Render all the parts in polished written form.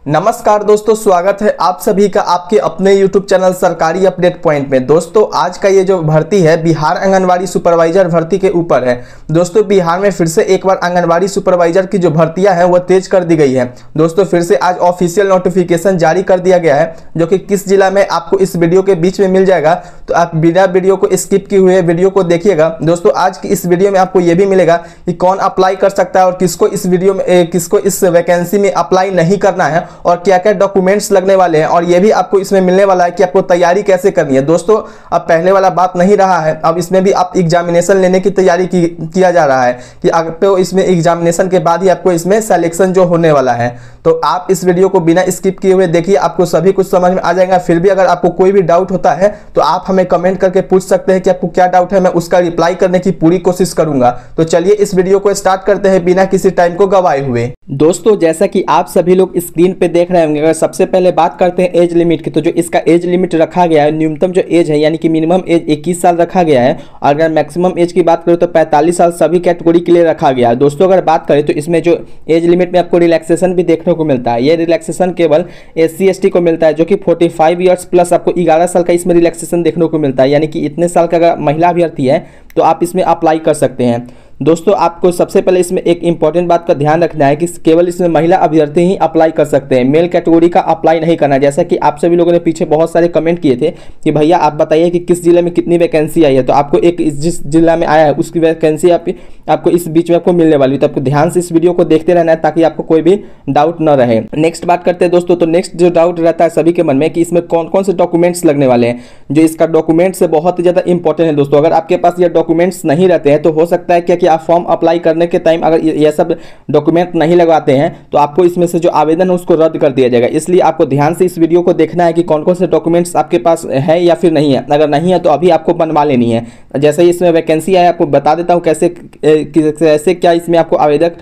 नमस्कार दोस्तों, स्वागत है आप सभी का आपके अपने YouTube चैनल सरकारी अपडेट पॉइंट में। दोस्तों आज का ये जो भर्ती है बिहार आंगनवाड़ी सुपरवाइजर भर्ती के ऊपर है। दोस्तों बिहार में फिर से एक बार आंगनवाड़ी सुपरवाइजर की जो भर्तियां हैं वो तेज कर दी गई है। दोस्तों फिर से आज ऑफिशियल नोटिफिकेशन जारी कर दिया गया है, जो कि किस जिला में आपको इस वीडियो के बीच में मिल जाएगा। तो आप बिना वीडियो को स्किप किए हुए वीडियो को देखिएगा। दोस्तों आज की इस वीडियो में आपको ये भी मिलेगा कि कौन अप्लाई कर सकता है और किसको इस वीडियो में किसको इस वैकेंसी में अप्लाई नहीं करना है और क्या क्या डॉक्यूमेंट्स लगने वाले हैं, और ये भी आपको इसमें मिलने वाला है कि आपको तैयारी कैसे करनी है। दोस्तों अब पहले वाला बात नहीं रहा है, अब इसमें भी आप एग्जामिनेशन लेने की तैयारी किया जा रहा है कि आपको इसमें एग्जामिनेशन के बाद ही आपको इसमें सिलेक्शन जो होने वाला है। तो आप इस वीडियो को बिना स्किप किए हुए देखिए, आपको सभी कुछ समझ में आ जाएगा। फिर भी अगर आपको कोई भी डाउट होता है तो आप हमें कमेंट करके पूछ सकते हैं कि आपको क्या डाउट है, मैं उसका रिप्लाई करने की पूरी कोशिश करूंगा। तो चलिए इस वीडियो को स्टार्ट करते हैं बिना किसी टाइम को गवाए हुए। दोस्तों जैसा कि आप सभी लोग स्क्रीन पे देख रहे होंगे, अगर सबसे पहले बात करते हैं एज लिमिट की, तो जो इसका एज लिमिट रखा गया है, न्यूनतम जो एज है यानी कि मिनिमम एज 21 साल रखा गया है। और अगर मैक्सिमम एज की बात करें तो 45 साल सभी कैटेगरी के लिए रखा गया है। दोस्तों अगर बात करें तो इसमें जो एज लिमिट में आपको रिलैक्सेशन भी देखने को मिलता है, ये रिलैक्सेशन केवल SC ST को मिलता है, जो कि 45 ईयर्स प्लस आपको 11 साल का इसमें रिलैक्सेशन देखने को मिलता है। यानी कि इतने साल का अगर महिला अभ्यर्थी है तो आप इसमें अप्लाई कर सकते हैं। दोस्तों आपको सबसे पहले इसमें एक इंपॉर्टेंट बात का ध्यान रखना है कि केवल इसमें महिला अभ्यर्थी ही अप्लाई कर सकते हैं, मेल कैटेगरी का अप्लाई नहीं करना है। जैसा कि आप सभी लोगों ने पीछे बहुत सारे कमेंट किए थे कि भैया आप बताइए कि किस जिले में कितनी वैकेंसी आई है, तो आपको एक जिस जिला में आया है उसकी वैकेंसी आपको इस बीच में आपको मिलने वाली है। तो आपको ध्यान से इस वीडियो को देखते रहना है ताकि आपको कोई भी डाउट न रहे। नेक्स्ट बात करते हैं दोस्तों, तो नेक्स्ट जो डाउट रहता है सभी के मन में कि इसमें कौन कौन से डॉक्यूमेंट्स लगने वाले हैं। जो इसका डॉक्यूमेंट्स है बहुत ज़्यादा इंपॉर्टेंट है दोस्तों। अगर आपके पास ये डॉक्यूमेंट्स नहीं रहते हैं तो हो सकता है क्या कि आप फॉर्म अप्लाई करने के टाइम अगर ये सब डॉक्यूमेंट नहीं लगवाते हैं तो आपको इसमें से जो आवेदन है उसको रद्द कर दिया जाएगा। इसलिए आपको ध्यान से इस वीडियो को देखना है कि कौन कौन से डॉक्यूमेंट्स आपके पास है या फिर नहीं है। अगर नहीं है तो अभी आपको बनवा लेनी है। जैसे ही इसमें वैकेंसी है आपको बता देता हूँ कैसे क्या इसमें आपको आवेदक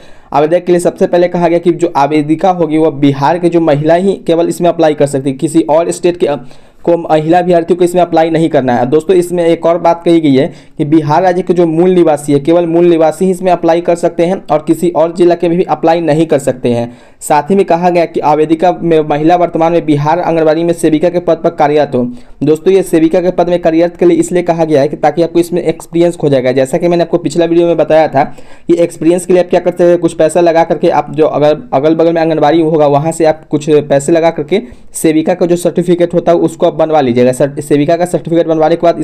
के लिए सबसे पहले कहा गया कि जो आवेदिका होगी वह बिहार के जो महिला ही केवल इसमें अप्लाई कर सकती है, किसी और स्टेट के को महिला अभ्यर्थियों को इसमें अप्लाई नहीं करना है। दोस्तों इसमें एक और बात कही गई है कि बिहार राज्य के जो मूल निवासी है केवल मूल निवासी ही इसमें अप्लाई कर सकते हैं और किसी और जिला के भी अप्लाई नहीं कर सकते हैं। साथ ही में कहा गया कि आवेदिका में महिला वर्तमान में बिहार आंगनबाड़ी में सेविका के पद पर कार्यरत हो। दोस्तों ये सेविका के पद में कार्यरत के लिए इसलिए कहा गया है कि ताकि आपको इसमें एक्सपीरियंस हो जाएगा। जैसा कि मैंने आपको पिछला वीडियो में बताया था कि एक्सपीरियंस के लिए आप क्या करते हैं, कुछ पैसा लगा करके आप जो अगल बगल में आंगनबाड़ी होगा वहाँ से आप कुछ पैसे लगा करके सेविका का जो सर्टिफिकेट होता है उसको बनवा लीजिएगा। सेविका का सर्टिफिकेट बनवाने के बाद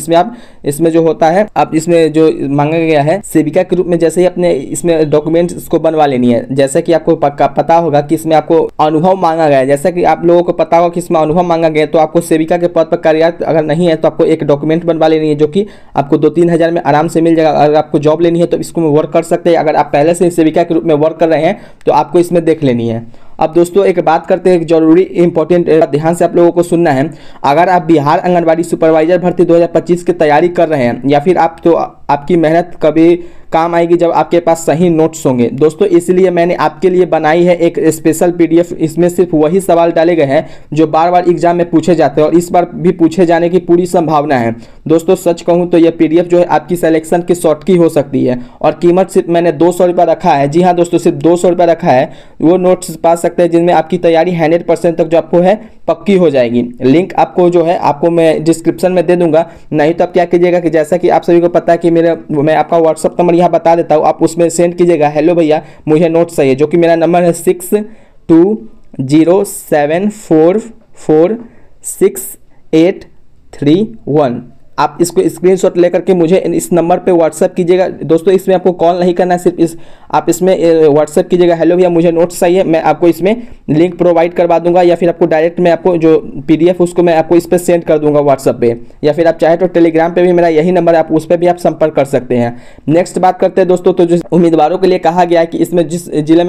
इसमें जो होता है आप इसमें जो मांगा गया है सेविका के रूप में, जैसे ही अपने इसमें डॉक्यूमेंट्स इसको बनवा लेनी है। जैसे कि आपको पता होगा कि इसमें आपको अनुभव मांगा गया है, जैसा कि आप लोगों को पता होगा कि इसमें अनुभव मांगा गया है, तो आपको सेविका के पद पर कार्यरत अगर नहीं है तो आपको एक डॉक्यूमेंट बनवा लेनी है, जो कि आपको 2-3 हज़ार में आराम से मिल जाएगा। अगर आपको जॉब लेनी है तो इसको वर्क कर सकते हैं। अगर आप पहले से सेविका के रूप में वर्क कर रहे हैं तो आपको इसमें देख लेनी है। अब दोस्तों एक बात करते हैं, एक जरूरी इंपॉर्टेंट ध्यान से आप लोगों को सुनना है। अगर आप बिहार आंगनबाड़ी सुपरवाइजर भर्ती 2025 की तैयारी कर रहे हैं या फिर आपकी मेहनत कभी काम आएगी जब आपके पास सही नोट्स होंगे। दोस्तों इसलिए मैंने आपके लिए बनाई है एक स्पेशल PDF। इसमें सिर्फ वही सवाल डाले गए हैं जो बार बार एग्जाम में पूछे जाते हैं और इस बार भी पूछे जाने की पूरी संभावना है। दोस्तों सच कहूँ तो यह PDF जो है आपकी सिलेक्शन की शॉर्ट की हो सकती है और कीमत सिर्फ मैंने 200 रुपये रखा है। जी हाँ दोस्तों, सिर्फ 200 रुपये रखा है। वो नोट्स पा सकते हैं जिनमें आपकी तैयारी 100% तक जो आपको है पक्की हो जाएगी। लिंक आपको जो है आपको मैं डिस्क्रिप्शन में दे दूंगा। नहीं तो आप क्या कीजिएगा कि जैसा कि आप सभी को पता है कि मैं आपका व्हाट्सअप नंबर यहाँ बता देता हूँ, आप उसमें सेंड कीजिएगा, हेलो भैया मुझे नोट चाहिए, जो कि मेरा नंबर है 6207446831। आप इसको स्क्रीनशॉट लेकर के मुझे इस नंबर पे व्हाट्सएप कीजिएगा। दोस्तों इसमें आपको कॉल नहीं करना है, सिर्फ आप इसमें व्हाट्सएप कीजिएगा, हेलो भैया मुझे नोट्स चाहिए। मैं आपको इसमें लिंक प्रोवाइड करवा दूंगा या फिर आपको डायरेक्ट मैं आपको जो PDF उसको मैं आपको इस पर सेंड कर दूंगा व्हाट्सएप पे, या फिर आप चाहे तो टेलीग्राम पे भी मेरा यही नंबर है, आप उस पर भी आप संपर्क कर सकते हैं। नेक्स्ट बात करते हैं दोस्तों, तो जो उम्मीदवारों के लिए कहा गया है कि इसमें जिस जिले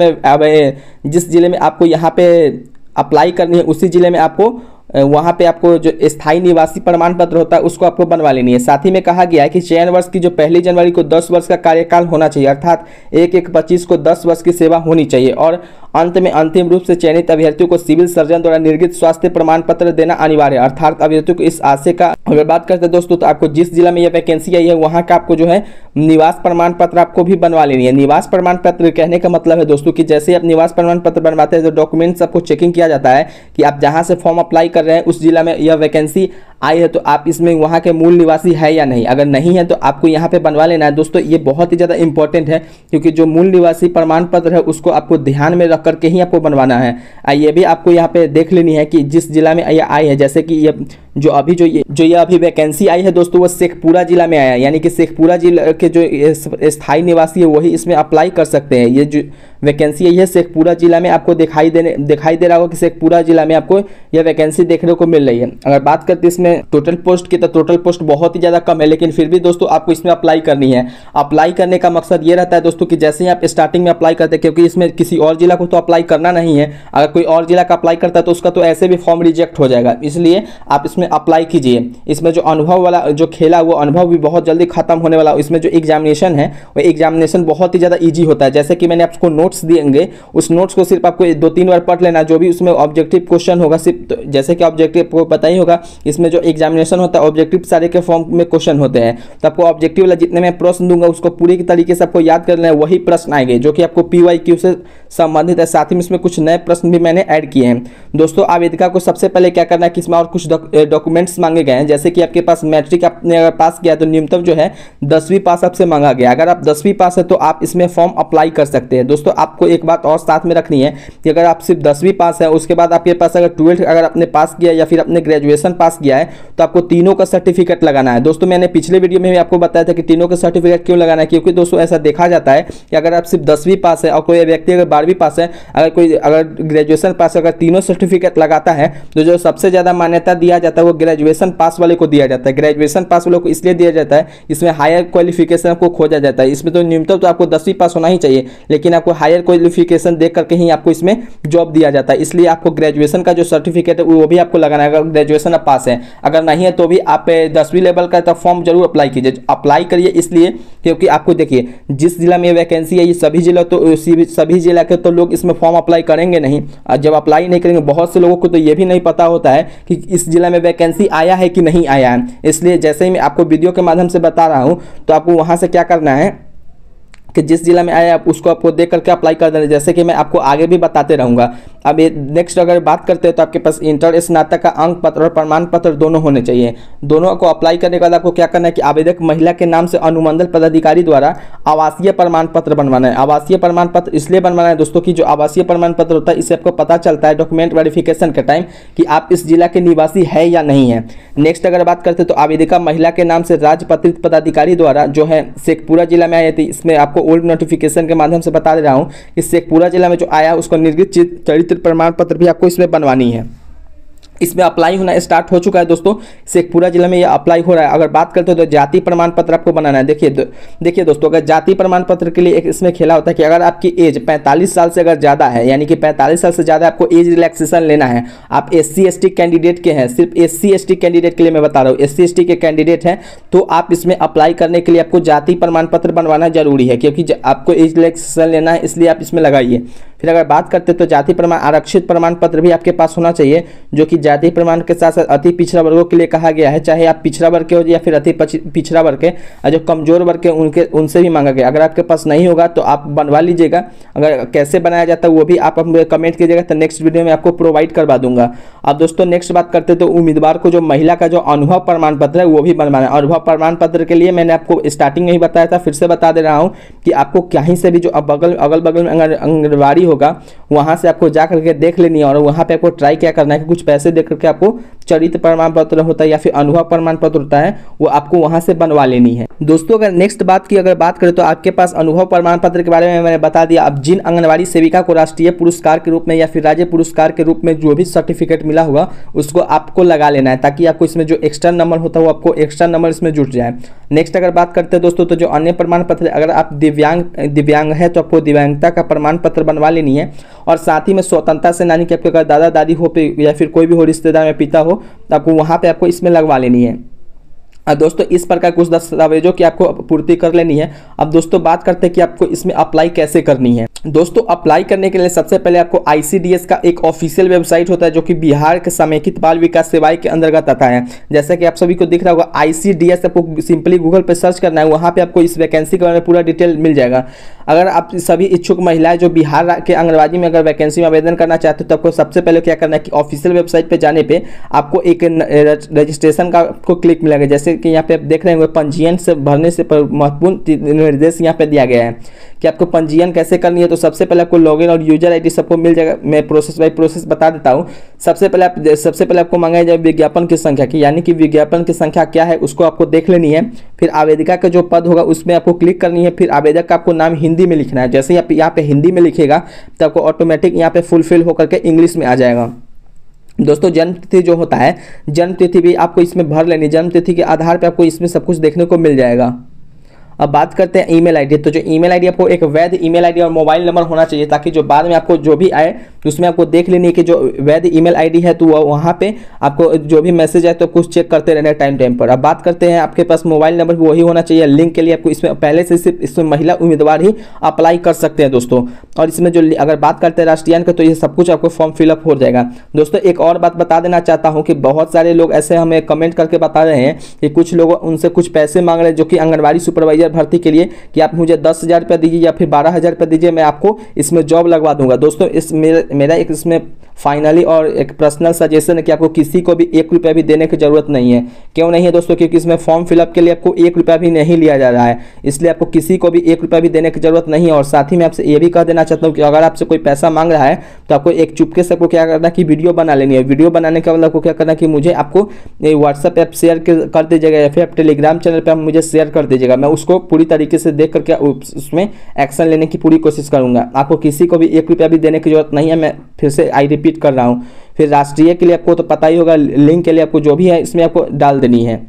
में आपको यहाँ पे अप्लाई करनी है उसी जिले में आपको वहाँ पे आपको जो स्थायी निवासी प्रमाण पत्र होता है उसको आपको बनवा लेनी है। साथ ही में कहा गया है कि चयन वर्ष की जो 1 जनवरी को 10 वर्ष का कार्यकाल होना चाहिए, अर्थात 1/1/25 को 10 वर्ष की सेवा होनी चाहिए। और अंत में अंतिम रूप से चयनित अभ्यर्थियों को सिविल सर्जन द्वारा निर्गत स्वास्थ्य प्रमाण पत्र देना अनिवार्य है। अर्थात अभ्यर्थियों को इस आशय का, अगर बात करते हैं दोस्तों, तो आपको जिस जिला में यह वैकेंसी आई है वहाँ का आपको जो है निवास प्रमाण पत्र आपको भी बनवा लेनी है। निवास प्रमाण पत्र कहने का मतलब है दोस्तों कि जैसे आप निवास प्रमाण पत्र बनवाते हैं तो डॉक्यूमेंट्स आपको चेकिंग किया जाता है कि आप जहाँ से फॉर्म अप्लाई कर रहे हैं उस जिला में यह वैकेंसी आई है तो आप इसमें वहाँ के मूल निवासी है या नहीं। अगर नहीं है तो आपको यहाँ पे बनवा लेना है। दोस्तों ये बहुत ही ज़्यादा इंपॉर्टेंट है क्योंकि जो मूल निवासी प्रमाण पत्र है उसको आपको ध्यान में रख करके ही आपको बनवाना है। ये भी आपको यहाँ पे देख लेनी है कि जिस जिला में यह आई है, जैसे कि ये जो अभी वैकेंसी आई है दोस्तों वो शेखपुरा जिला में आया है, यानी कि शेखपुरा जिला के जो स्थायी निवासी है वही इसमें अप्लाई कर सकते हैं। ये जो वैकेंसी आई है शेखपुरा जिला में आपको दिखाई दे रहा होगा कि शेखपुरा जिला में आपको यह वैकेंसी देखने को मिल रही है। अगर बात करते हैं इसमें टोटल पोस्ट की तो टोटल पोस्ट बहुत ही ज़्यादा कम है, लेकिन फिर भी दोस्तों आपको इसमें अप्लाई करनी है। अप्लाई करने का मकसद ये रहता है दोस्तों कि जैसे ही आप स्टार्टिंग में अप्लाई करते हैं, क्योंकि इसमें किसी और जिला को तो अप्लाई करना नहीं है, अगर कोई और जिला का अप्लाई करता है तो उसका तो ऐसे भी फॉर्म रिजेक्ट हो जाएगा, इसलिए आप इसमें अप्लाई कीजिए। इसमें जो अनुभव वाला जो खेला वो अनुभव भी बहुत जल्दी खत्म होने वाला। इसमें जो एग्जामिनेशन है वो एग्जामिनेशन बहुत ही ज़्यादा ईजी होता है। जैसे कि मैंने आपको नोट्स दिएंगे, उस नोट्स को सिर्फ आपको 2-3 बार पढ़ लेना। जो भी उसमें ऑब्जेक्टिव क्वेश्चन होगा सिर्फ तो जैसे कि ऑब्जेक्टिव को पता ही होगा, इसमें जो एग्जामिनेशन होता है ऑब्जेक्टिव सारे के फॉर्म में क्वेश्चन होते हैं, तो आपको ऑब्जेक्टिव वाला जितने मैं प्रश्न दूंगा उसको पूरी तरीके से आपको याद कर लेना है। वही प्रश्न आएंगे जो कि आपको PYQ से संबंधित है। साथ ही में इसमें कुछ नए प्रश्न भी मैंने ऐड किए हैं। दोस्तों आवेदिका को सबसे पहले क्या करना है कि इसमें और कुछ डॉक्यूमेंट्स मांगे गए हैं, जैसे कि आपके पास मैट्रिक आपने अगर पास किया तो न्यूनतम जो है 10वीं पास आपसे मांगा गया। अगर आप 10वीं पास है तो आप इसमें फॉर्म अप्लाई कर सकते हैं। दोस्तों आपको एक बात और साथ में रखनी है कि अगर आप सिर्फ 10वीं पास है, उसके बाद आपके पास अगर 12th अगर आपने पास किया या फिर अपने ग्रेजुएशन पास किया है तो आपको तीनों का सर्टिफिकेट लगाना है। दोस्तों मैंने पिछले वीडियो में भी आपको बताया था कि तीनों का सर्टिफिकेट क्यों लगाना है, क्योंकि दोस्तों ऐसा देखा जाता है कि अगर आप सिर्फ 10वीं पास है और कोई व्यक्ति अगर 12वीं पास है, अगर ग्रेजुएशन पास अगर तीनों सर्टिफिकेट लगाता है तो जो सबसे ज़्यादा मान्यता दिया जाता है वो ग्रेजुएशन पास वाले को दिया जाता है। ग्रेजुएशन पास वालों को इसलिए दिया जाता है इसमें हायर क्वालिफिकेशन को खोजा जाता है। इसमें तो न्यूनतम तो आपको 10वीं पास होना ही चाहिए, लेकिन आपको हायर क्वालिफिकेशन देख करके ही आपको इसमें जॉब दिया जाता है। इसलिए आपको ग्रेजुएशन का जो सर्टिफिकेट है वो भी आपको लगाना है। अगर ग्रेजुएशन आप पास है, अगर नहीं है तो भी आप 10वीं लेवल का तो फॉर्म जरूर अप्लाई कीजिए। अप्लाई करिए इसलिए क्योंकि आपको देखिए जिस जिला में वैकेंसी है ये सभी जिला के तो लोग इसमें फॉर्म अप्लाई करेंगे नहीं। जब अप्लाई नहीं करेंगे, बहुत से लोगों को तो ये भी नहीं पता होता है कि इस जिला में वैकेंसी आया है कि नहीं आया है। इसलिए जैसे ही मैं आपको वीडियो के माध्यम से बता रहा हूँ तो आपको वहाँ से क्या करना है कि जिस जिला में आया आप उसको आपको देख करके अप्लाई कर देना, जैसे कि मैं आपको आगे भी बताते रहूँगा। अब ये नेक्स्ट अगर बात करते हैं तो आपके पास इंटर स्नातक का अंक पत्र और प्रमाण पत्र दोनों होने चाहिए। दोनों को अप्लाई करने के बाद आपको क्या करना है कि आवेदक महिला के नाम से अनुमंडल पदाधिकारी द्वारा आवासीय प्रमाण पत्र बनवाना है। आवासीय प्रमाण पत्र इसलिए बनवाना है दोस्तों कि जो आवासीय प्रमाण पत्र होता है इससे आपको पता चलता है डॉक्यूमेंट वेरिफिकेशन के टाइम कि आप इस जिला के निवासी है या नहीं है। नेक्स्ट अगर बात करते हैं तो आवेदिका महिला के नाम से राजपत्रित पदाधिकारी द्वारा जो है शेखपुरा जिला में आई थी, इसमें आपको ओल्ड नोटिफिकेशन के माध्यम से बता दे रहा हूं कि शेखपुरा जिला में जो आया उसको निर्गत चरित्र प्रमाण पत्र भी आपको इसमें बनवानी है। इसमें अप्लाई होना स्टार्ट हो चुका है दोस्तों, शेखपुरा जिला में ये अप्लाई हो रहा है। अगर बात करते हो तो जाति प्रमाण पत्र आपको बनाना है। देखिए दोस्तों, अगर जाति प्रमाण पत्र के लिए एक इसमें खेला होता है कि अगर आपकी एज 45 साल से अगर ज़्यादा है, यानी कि 45 साल से ज़्यादा आपको एज रिलैक्सेशन लेना है, आप SC/ST कैंडिडेट के हैं, सिर्फ SC/ST कैंडिडेट के लिए मैं बता रहा हूँ, SC/ST के कैंडिडेट हैं तो आप इसमें अप्लाई करने के लिए आपको जाति प्रमाण पत्र बनवाना जरूरी है, क्योंकि आपको एज रिलैक्सेशन लेना है, इसलिए आप इसमें लगाइए। फिर अगर बात करते तो जाति प्रमाण आरक्षित प्रमाण पत्र भी आपके पास होना चाहिए, जो कि जाति प्रमाण के साथ साथ अति पिछड़ा वर्गों के लिए कहा गया है, चाहे आप पिछड़ा वर्ग के हो या फिर अति पिछड़ा वर्ग के, जो कमजोर वर्ग के उनसे भी मांगा गया। अगर आपके पास नहीं होगा तो आप बनवा लीजिएगा। अगर कैसे बनाया जाता है वो भी आप कमेंट कीजिएगा, तो नेक्स्ट वीडियो में आपको प्रोवाइड करवा दूंगा। अब दोस्तों नेक्स्ट बात करते तो उम्मीदवार को जो महिला का जो अनुभव प्रमाण पत्र है वो भी बनवाना है। अनुभव प्रमाण पत्र के लिए मैंने आपको स्टार्टिंग में ही बताया था, फिर से बता दे रहा हूँ कि आपको कहीं से भी जो अगल बगल में आंगनबाड़ी होगा वहां से आपको जा करके देख लेनी है और वहां पे आपको ट्राई क्या करना है कि कुछ पैसे दे करके आपको चरित्र प्रमाण पत्र होता है या फिर अनुभव प्रमाण पत्र होता है वो आपको वहां से बनवा लेनी है। दोस्तों अगर नेक्स्ट बात की अगर बात करें तो आपके पास अनुभव प्रमाण पत्र के बारे में मैंने बता दिया। अब जिन आंगनबाड़ी सेविका को राष्ट्रीय पुरस्कार के रूप में या फिर राज्य पुरस्कार के रूप में जो भी सर्टिफिकेट मिला होगा उसको आपको लगा लेना है, ताकि आपको इसमें जो एक्स्ट्रा नंबर होता है वो आपको एक्स्ट्रा नंबर इसमें जुट जाए। नेक्स्ट अगर बात करते हैं दोस्तों तो जो अन्य प्रमाण पत्र, अगर आप दिव्यांग है तो आपको दिव्यांगता का प्रमाण पत्र बनवा लेनी है। और साथ ही में स्वतंत्रता सेनानी के आपके अगर दादा दादी हो पे या फिर कोई भी हो रिश्तेदार में पिता हो तो आपको वहाँ पे आपको इसमें लगवा लेनी है। दोस्तों इस प्रकार कुछ दस्तावेजों की आपको पूर्ति कर लेनी है। अब दोस्तों बात करते हैं कि आपको इसमें अप्लाई कैसे करनी है। दोस्तों अप्लाई करने के लिए सबसे पहले आपको ICDS का एक ऑफिशियल वेबसाइट होता है जो कि बिहार के समेकित बाल विकास सेवाएं के अंतर्गत आता है। जैसा कि आप सभी को दिख रहा होगा ICDS, आपको सिंपली गूगल पे सर्च करना है, वहाँ पे आपको इस वैकेंसी के बारे में पूरा डिटेल मिल जाएगा। अगर आप सभी इच्छुक महिलाएं जो बिहार के आंगनबाड़ी में अगर वैकेंसी में आवेदन करना चाहते हो तो आपको सबसे पहले क्या करना है कि ऑफिशियल वेबसाइट पर जाने पर आपको एक रजिस्ट्रेशन का आपको क्लिक मिलेगा। जैसे कि यहाँ पे आप देख रहे होंगे पंजीयन से भरने से महत्वपूर्ण निर्देश यहाँ पे दिया गया है कि आपको पंजीयन कैसे करनी है। तो सबसे पहले आपको लॉगिन और यूजर आईडी सबको मिल जाएगा। मैं प्रोसेस बाय प्रोसेस बता देता हूँ। सबसे पहले आपको मांगा जाए विज्ञापन की संख्या की, यानी कि विज्ञापन की संख्या क्या है उसको आपको देख लेनी है। फिर आवेदिका का जो पद होगा उसमें आपको क्लिक करनी है। फिर आवेदक का आपको नाम हिंदी में लिखना है। जैसे आप यहाँ पे हिंदी में लिखेगा तो आपको ऑटोमेटिक यहाँ पे फुलफिल होकर के इंग्लिश में आ जाएगा। दोस्तों जन्म तिथि जो होता है, जन्म तिथि भी आपको इसमें भर लेनी। जन्म तिथि के आधार पे आपको इसमें सब कुछ देखने को मिल जाएगा। अब बात करते हैं ईमेल आईडी। तो जो ईमेल आईडी आपको एक वैध ईमेल आईडी और मोबाइल नंबर होना चाहिए ताकि जो बाद में आपको जो भी आए उसमें आपको देख लेनी है कि जो वैध ईमेल आईडी है तो वहाँ पे आपको जो भी मैसेज आए तो कुछ चेक करते रहना टाइम पर। अब बात करते हैं आपके पास मोबाइल नंबर भी वही होना चाहिए। लिंक के लिए आपको इसमें पहले से सिर्फ इसमें महिला उम्मीदवार ही अप्लाई कर सकते हैं दोस्तों। और इसमें जो अगर बात करते हैं राष्ट्रीयन का तो ये सब कुछ आपको फॉर्म फिलअप हो जाएगा। दोस्तों एक और बात बता देना चाहता हूँ कि बहुत सारे लोग ऐसे हमें कमेंट करके बता रहे हैं कि कुछ लोग उनसे कुछ पैसे मांग रहे हैं जो कि आंगनबाड़ी सुपरवाइजर भर्ती के लिए कि आप मुझे 10,000 रुपया दीजिए या फिर 12,000 रुपया दीजिए, मैं आपको इसमें जॉब लगवा दूंगा। दोस्तों इस मेरा एक इसमें फाइनली और एक पर्सनल सजेशन है कि आपको किसी को भी 1 रुपया भी देने की जरूरत नहीं है। क्यों नहीं है दोस्तों? क्योंकि इसमें फॉर्म फिलअप के लिए आपको 1 रुपया भी नहीं लिया जा रहा है, इसलिए आपको किसी को भी 1 रुपया भी देने की जरूरत नहीं है। और साथ ही मैं आपसे ये भी कह देना चाहता हूँ कि अगर आपसे कोई पैसा मांग रहा है तो आपको एक चुपके से आपको क्या करना कि वीडियो बना लेनी है। वीडियो बनाने का मतलब आपको क्या करना कि मुझे आपको व्हाट्सएप ऐप शेयर कर दीजिएगा या फिर आप टेलीग्राम चैनल पर मुझे शेयर कर दीजिएगा। मैं उसको पूरी तरीके से देख करके उसमें एक्शन लेने की पूरी कोशिश करूंगा। आपको किसी को भी 1 रुपया भी देने की जरूरत नहीं है। मैं फिर से रिपीट कर रहा हूँ। फिर राष्ट्रीय के लिए आपको तो पता ही होगा, लिंक के लिए आपको जो भी है इसमें आपको डाल देनी है।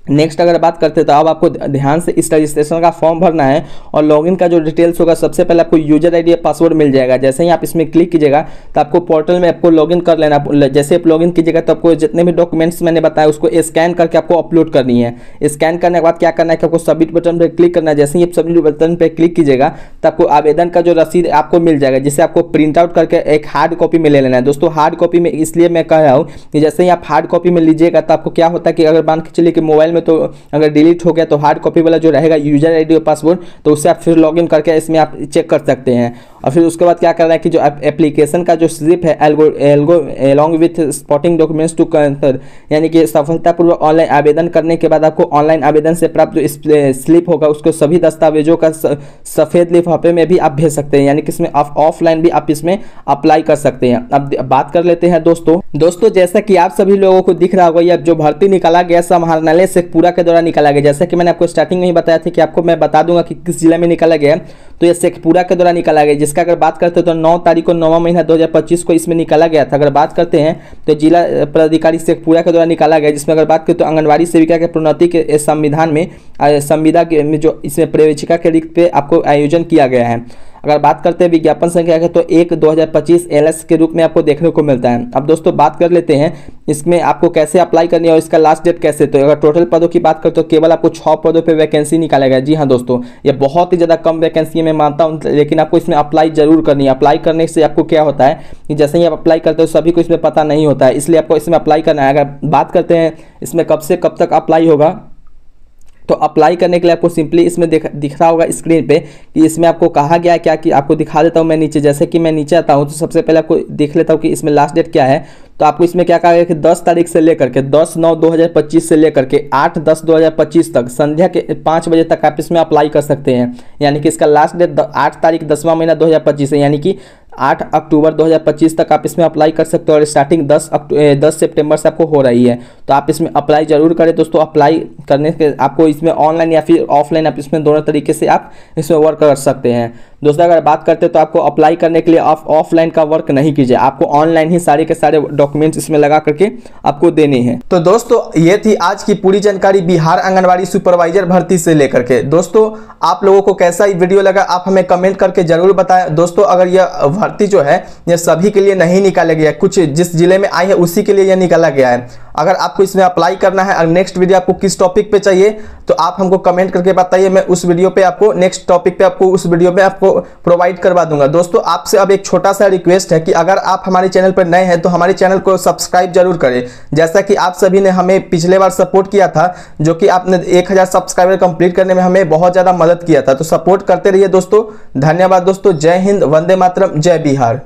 नेक्स्ट अगर बात करते हैं तो अब आपको ध्यान से इस रजिस्ट्रेशन का फॉर्म भरना है और लॉगिन का जो डिटेल्स होगा सबसे पहले आपको यूजर आईडी या पासवर्ड मिल जाएगा। जैसे ही आप इसमें क्लिक कीजिएगा तो आपको पोर्टल में आपको लॉगिन कर लेना। जैसे आप लॉगिन कीजिएगा तो आपको जितने भी डॉक्यूमेंट्स मैंने बताया उसको स्कैन करके आपको अपलोड करनी है। स्कैन करने के बाद क्या करना है कि आपको सबमिट बटन पर क्लिक करना है। जैसे ही आप सबमिट बटन पर क्लिक कीजिएगा तो आपको आवेदन का जो रसीद आपको मिल जाएगा, जिसे आपको प्रिंट आउट करके एक हार्ड कॉपी में ले लेना है। दोस्तों हार्ड कॉपी में इसलिए मैं कह रहा हूँ कि जैसे ही आप हार्ड कॉपी में लीजिएगा तो आपको क्या होता है कि अगर मान के चलिए कि मोबाइल में तो अगर डिलीट हो गया तो हार्ड कॉपी वाला जो रहेगा यूजर आईडी और पासवर्ड तो उससे आप फिर लॉगिन करके इसमें आप चेक कर सकते हैं। और फिर उसके बाद क्या करना है कि जो एप्लीकेशन का जो स्लिप है along with supporting documents to concerned, यानी कि सफलतापूर्वक ऑनलाइन आवेदन करने के बाद आपको ऑनलाइन आवेदन से प्राप्त जो स्लिप होगा उसको सभी दस्तावेजों का सफ़ेद लिफाफे में भी आप भेज सकते हैं, यानी कि इसमें ऑफलाइन भी आप इसमें अप्लाई कर सकते हैं। अब बात कर लेते हैं दोस्तों जैसा कि आप सभी लोगों को दिख रहा होगा ये जो भर्ती निकाला गया समाहरणालय शेखपुरा के द्वारा निकाला गया। जैसा कि मैंने आपको स्टार्टिंग में ही बताया था कि आपको मैं बता दूंगा कि किस जिले में निकाला गया, तो ये शेखपुरा के द्वारा निकाला गया, जिसका अगर बात करते हैं तो 9 तारीख को 9वां महीना 2025 को इसमें निकाला गया था। अगर बात करते हैं तो जिला पदाधिकारी शेखपुरा के द्वारा निकाला गया, जिसमें अगर बात करें तो आंगनबाड़ी सेविका के प्रोन्नति के संविधान में संविदा में जो इसमें प्रवेशिका के रिक्त पे आपको आयोजन किया गया है। अगर बात करते हैं विज्ञापन संख्या के तो 1/2025 LS के रूप में आपको देखने को मिलता है। अब दोस्तों बात कर लेते हैं इसमें आपको कैसे अप्लाई करनी है और इसका लास्ट डेट कैसे। तो अगर टोटल पदों की बात करें तो केवल आपको 6 पदों पे वैकेंसी निकाला गया। जी हाँ दोस्तों, ये बहुत ही ज़्यादा कम वैकेंसी मैं मानता हूँ, लेकिन आपको इसमें अप्लाई जरूर करनी है। अप्लाई करने से आपको क्या होता है कि जैसे ही आप अप्लाई करते हो सभी को इसमें पता नहीं होता है, इसलिए आपको इसमें अप्लाई करना है। अगर बात करते हैं इसमें कब से कब तक अप्लाई होगा, तो अप्लाई करने के लिए आपको सिंपली इसमें दिख रहा होगा स्क्रीन पे कि इसमें आपको कहा गया क्या कि आपको दिखा देता हूँ मैं नीचे। जैसे कि मैं नीचे आता हूँ तो सबसे पहले आपको देख लेता हूँ कि इसमें लास्ट डेट क्या है। तो आपको इसमें क्या कहा गया कि 10 तारीख से लेकर के 10/9/2025 से लेकर के 8/10/2025 तक संध्या के 5 बजे तक आप इसमें अप्लाई कर सकते हैं। यानी कि इसका लास्ट डेट 8 तारीख 10वां महीना 2025 है, यानी कि 8 अक्टूबर 2025 तक आप इसमें अप्लाई कर सकते हो और स्टार्टिंग 10 सितंबर से आपको हो रही है। तो आप इसमें अप्लाई जरूर करें दोस्तों। अप्लाई करने के आपको इसमें ऑनलाइन या फिर ऑफलाइन आप इसमें दोनों तरीके से आप इसमें वर्क कर सकते हैं। दोस्तों अगर बात करते हैं तो आपको अप्लाई करने के लिए आप ऑफलाइन का वर्क नहीं कीजिए, आपको ऑनलाइन ही सारे के सारे डॉक्यूमेंट्स इसमें लगा करके आपको देने हैं। तो दोस्तों ये थी आज की पूरी जानकारी बिहार आंगनवाड़ी सुपरवाइजर भर्ती से लेकर के। दोस्तों आप लोगों को कैसा ये वीडियो लगा आप हमें कमेंट करके जरूर बताएं। दोस्तों अगर यह भर्ती जो है यह सभी के लिए नहीं निकाला गया है, कुछ जिस जिले में आई है उसी के लिए यह निकाला गया है। अगर आपको इसमें अप्लाई करना है और नेक्स्ट वीडियो आपको किस टॉपिक पे चाहिए तो आप हमको कमेंट करके बताइए, मैं उस वीडियो पे आपको नेक्स्ट टॉपिक पे आपको उस वीडियो में आपको प्रोवाइड करवा दूंगा। दोस्तों आपसे अब एक छोटा सा रिक्वेस्ट है कि अगर आप हमारे चैनल पर नए हैं तो हमारे चैनल को सब्सक्राइब जरूर करें, जैसा कि आप सभी ने हमें पिछले बार सपोर्ट किया था, जो कि आपने 1000 सब्सक्राइबर कंप्लीट करने में हमें बहुत ज्यादा मदद किया था। तो सपोर्ट करते रहिए दोस्तों। धन्यवाद दोस्तों। जय हिंद, वंदे मातरम, जय बिहार।